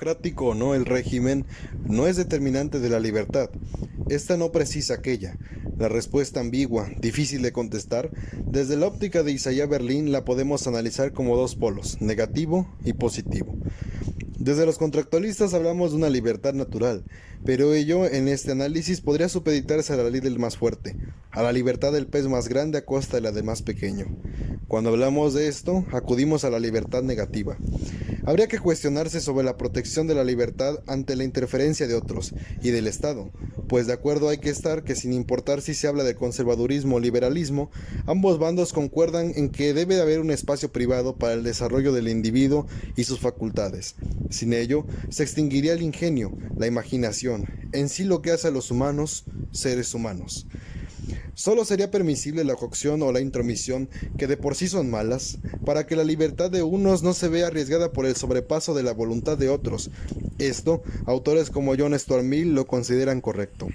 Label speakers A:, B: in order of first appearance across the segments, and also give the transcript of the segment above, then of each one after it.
A: Democrático o no el régimen no es determinante de la libertad. Esta no precisa aquella. La respuesta ambigua, difícil de contestar, desde la óptica de Isaiah Berlin la podemos analizar como dos polos, negativo y positivo. Desde los contractualistas hablamos de una libertad natural, pero ello en este análisis podría supeditarse a la ley del más fuerte, a la libertad del pez más grande a costa de la del más pequeño. Cuando hablamos de esto, acudimos a la libertad negativa. Habría que cuestionarse sobre la protección de la libertad ante la interferencia de otros y del Estado, pues de acuerdo hay que estar que sin importar si se habla de conservadurismo o liberalismo, ambos bandos concuerdan en que debe de haber un espacio privado para el desarrollo del individuo y sus facultades. Sin ello, se extinguiría el ingenio, la imaginación, en sí lo que hace a los humanos, seres humanos. Solo sería permisible la coacción o la intromisión, que de por sí son malas, para que la libertad de unos no se vea arriesgada por el sobrepaso de la voluntad de otros. Esto, autores como John Stuart Mill lo consideran correcto.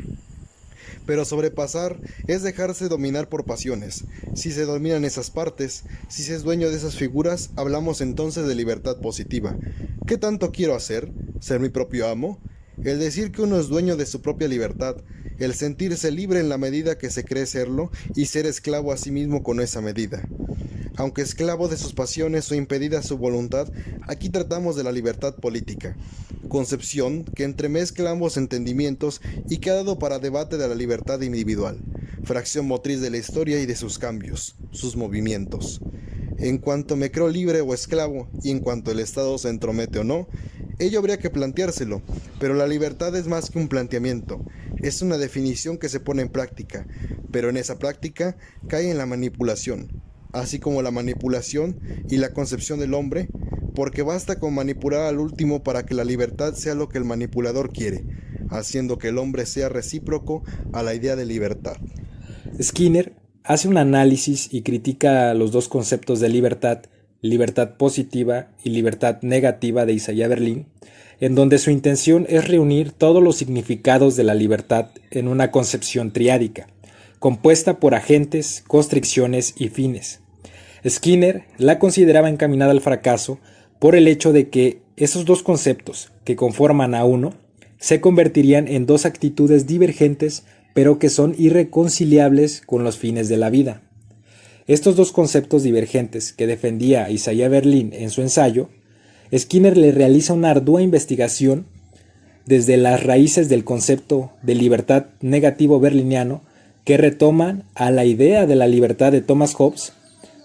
A: Pero sobrepasar es dejarse dominar por pasiones. Si se dominan esas partes, si se es dueño de esas figuras, hablamos entonces de libertad positiva. ¿Qué tanto quiero hacer? ¿Ser mi propio amo? El decir que uno es dueño de su propia libertad, el sentirse libre en la medida que se cree serlo y ser esclavo a sí mismo con esa medida. Aunque esclavo de sus pasiones o impedida su voluntad, aquí tratamos de la libertad política, concepción que entremezcla ambos entendimientos y que ha dado para debate de la libertad individual, fracción motriz de la historia y de sus cambios, sus movimientos. En cuanto me creo libre o esclavo, y en cuanto el Estado se entromete o no, ello habría que planteárselo, pero la libertad es más que un planteamiento, es una definición que se pone en práctica, pero en esa práctica cae en la manipulación, así como la manipulación y la concepción del hombre, porque basta con manipular al último para que la libertad sea lo que el manipulador quiere, haciendo que el hombre sea recíproco a la idea de libertad.
B: Skinner hace un análisis y critica los dos conceptos de libertad, libertad positiva y libertad negativa de Isaiah Berlin, en donde su intención es reunir todos los significados de la libertad en una concepción triádica, compuesta por agentes, constricciones y fines. Skinner la consideraba encaminada al fracaso por el hecho de que esos dos conceptos, que conforman a uno, se convertirían en dos actitudes divergentes pero que son irreconciliables con los fines de la vida. Estos dos conceptos divergentes que defendía Isaiah Berlin en su ensayo, Skinner le realiza una ardua investigación desde las raíces del concepto de libertad negativo berliniano que retoman a la idea de la libertad de Thomas Hobbes,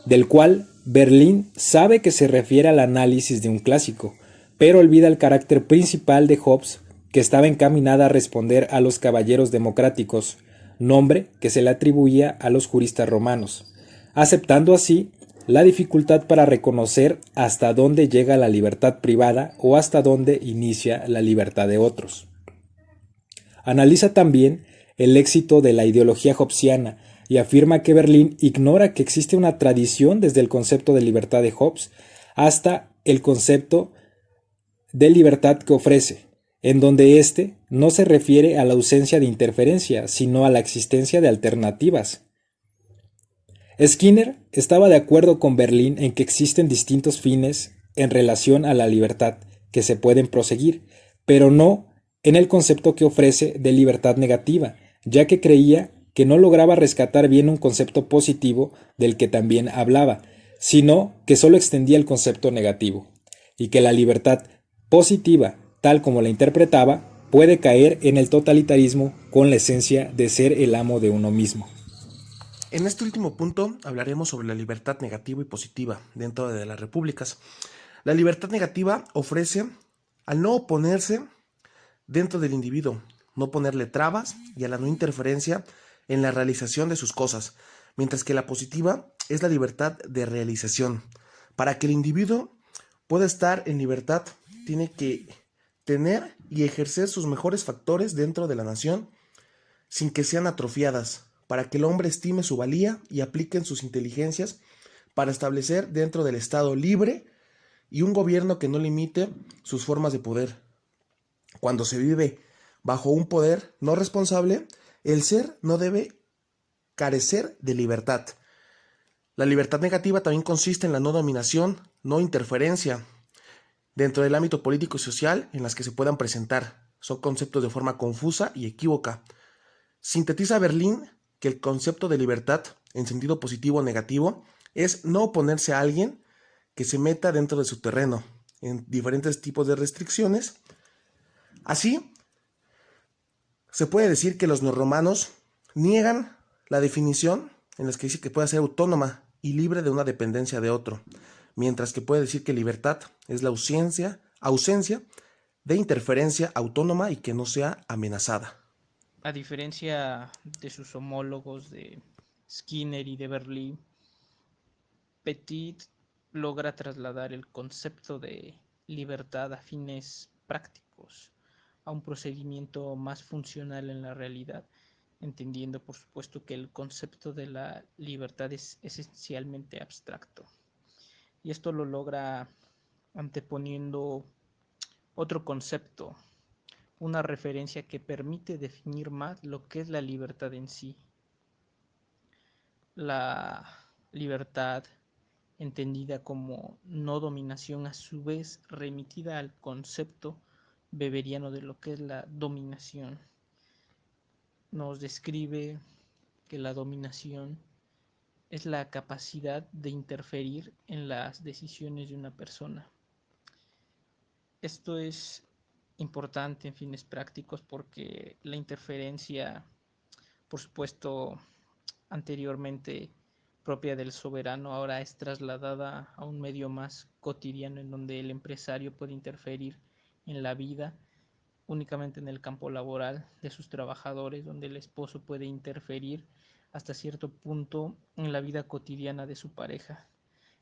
B: del cual Berlin sabe que se refiere al análisis de un clásico, pero olvida el carácter principal de Hobbes, que estaba encaminada a responder a los caballeros democráticos, nombre que se le atribuía a los juristas romanos, aceptando así la dificultad para reconocer hasta dónde llega la libertad privada o hasta dónde inicia la libertad de otros. Analiza también el éxito de la ideología hobbesiana y afirma que Berlin ignora que existe una tradición desde el concepto de libertad de Hobbes hasta el concepto de libertad que ofrece, en donde éste no se refiere a la ausencia de interferencia, sino a la existencia de alternativas. Skinner estaba de acuerdo con Berlin en que existen distintos fines en relación a la libertad que se pueden proseguir, pero no en el concepto que ofrece de libertad negativa, ya que creía que no lograba rescatar bien un concepto positivo del que también hablaba, sino que solo extendía el concepto negativo, y que la libertad positiva, tal como la interpretaba, puede caer en el totalitarismo con la esencia de ser el amo de uno mismo.
C: En este último punto hablaremos sobre la libertad negativa y positiva dentro de las repúblicas. La libertad negativa ofrece al no oponerse dentro del individuo, no ponerle trabas y a la no interferencia en la realización de sus cosas, mientras que la positiva es la libertad de realización. Para que el individuo pueda estar en libertad, tiene que tener y ejercer sus mejores factores dentro de la nación sin que sean atrofiadas, para que el hombre estime su valía y apliquen sus inteligencias para establecer dentro del Estado libre y un gobierno que no limite sus formas de poder. Cuando se vive bajo un poder no responsable, el ser no debe carecer de libertad. La libertad negativa también consiste en la no dominación, no interferencia, dentro del ámbito político y social en las que se puedan presentar. Son conceptos de forma confusa y equívoca. Sintetiza Berlín que el concepto de libertad, en sentido positivo o negativo, es no oponerse a alguien que se meta dentro de su terreno, en diferentes tipos de restricciones. Así, se puede decir que los neorromanos niegan la definición en la que dice que puede ser autónoma y libre de una dependencia de otro, mientras que puede decir que libertad es la ausencia de interferencia autónoma y que no sea amenazada.
D: A diferencia de sus homólogos de Skinner y de Berlín, Petit logra trasladar el concepto de libertad a fines prácticos, a un procedimiento más funcional en la realidad, entendiendo por supuesto que el concepto de la libertad es esencialmente abstracto. Y esto lo logra anteponiendo otro concepto, una referencia que permite definir más lo que es la libertad en sí. La libertad entendida como no dominación, a su vez remitida al concepto beberiano de lo que es la dominación. Nos describe que la dominación es la capacidad de interferir en las decisiones de una persona. Esto es importante en fines prácticos porque la interferencia, por supuesto, anteriormente propia del soberano, ahora es trasladada a un medio más cotidiano en donde el empresario puede interferir en la vida únicamente en el campo laboral de sus trabajadores, donde el esposo puede interferir hasta cierto punto en la vida cotidiana de su pareja.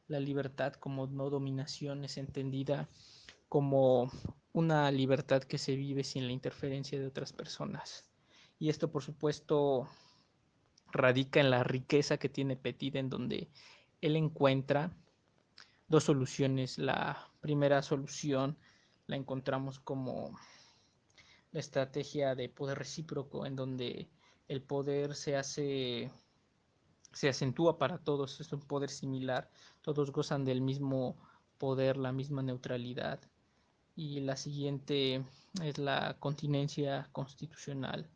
D: La libertad como no dominación es entendida como una libertad que se vive sin la interferencia de otras personas. Y esto, por supuesto, radica en la riqueza que tiene Petit, en donde él encuentra dos soluciones. La primera solución la encontramos como la estrategia de poder recíproco, en donde el poder se acentúa para todos, es un poder similar, todos gozan del mismo poder, la misma neutralidad. Y la siguiente es la continencia constitucional,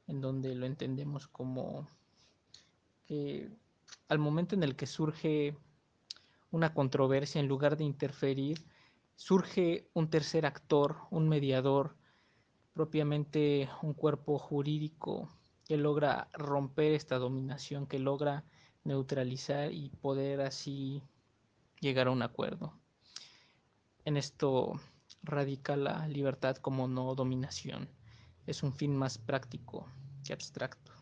D: en donde lo entendemos como que al momento en el que surge una controversia, en lugar de interferir, surge un tercer actor, un mediador, propiamente un cuerpo jurídico que logra romper esta dominación, que logra neutralizar y poder así llegar a un acuerdo. En esto radica la libertad como no dominación. Es un fin más práctico que abstracto.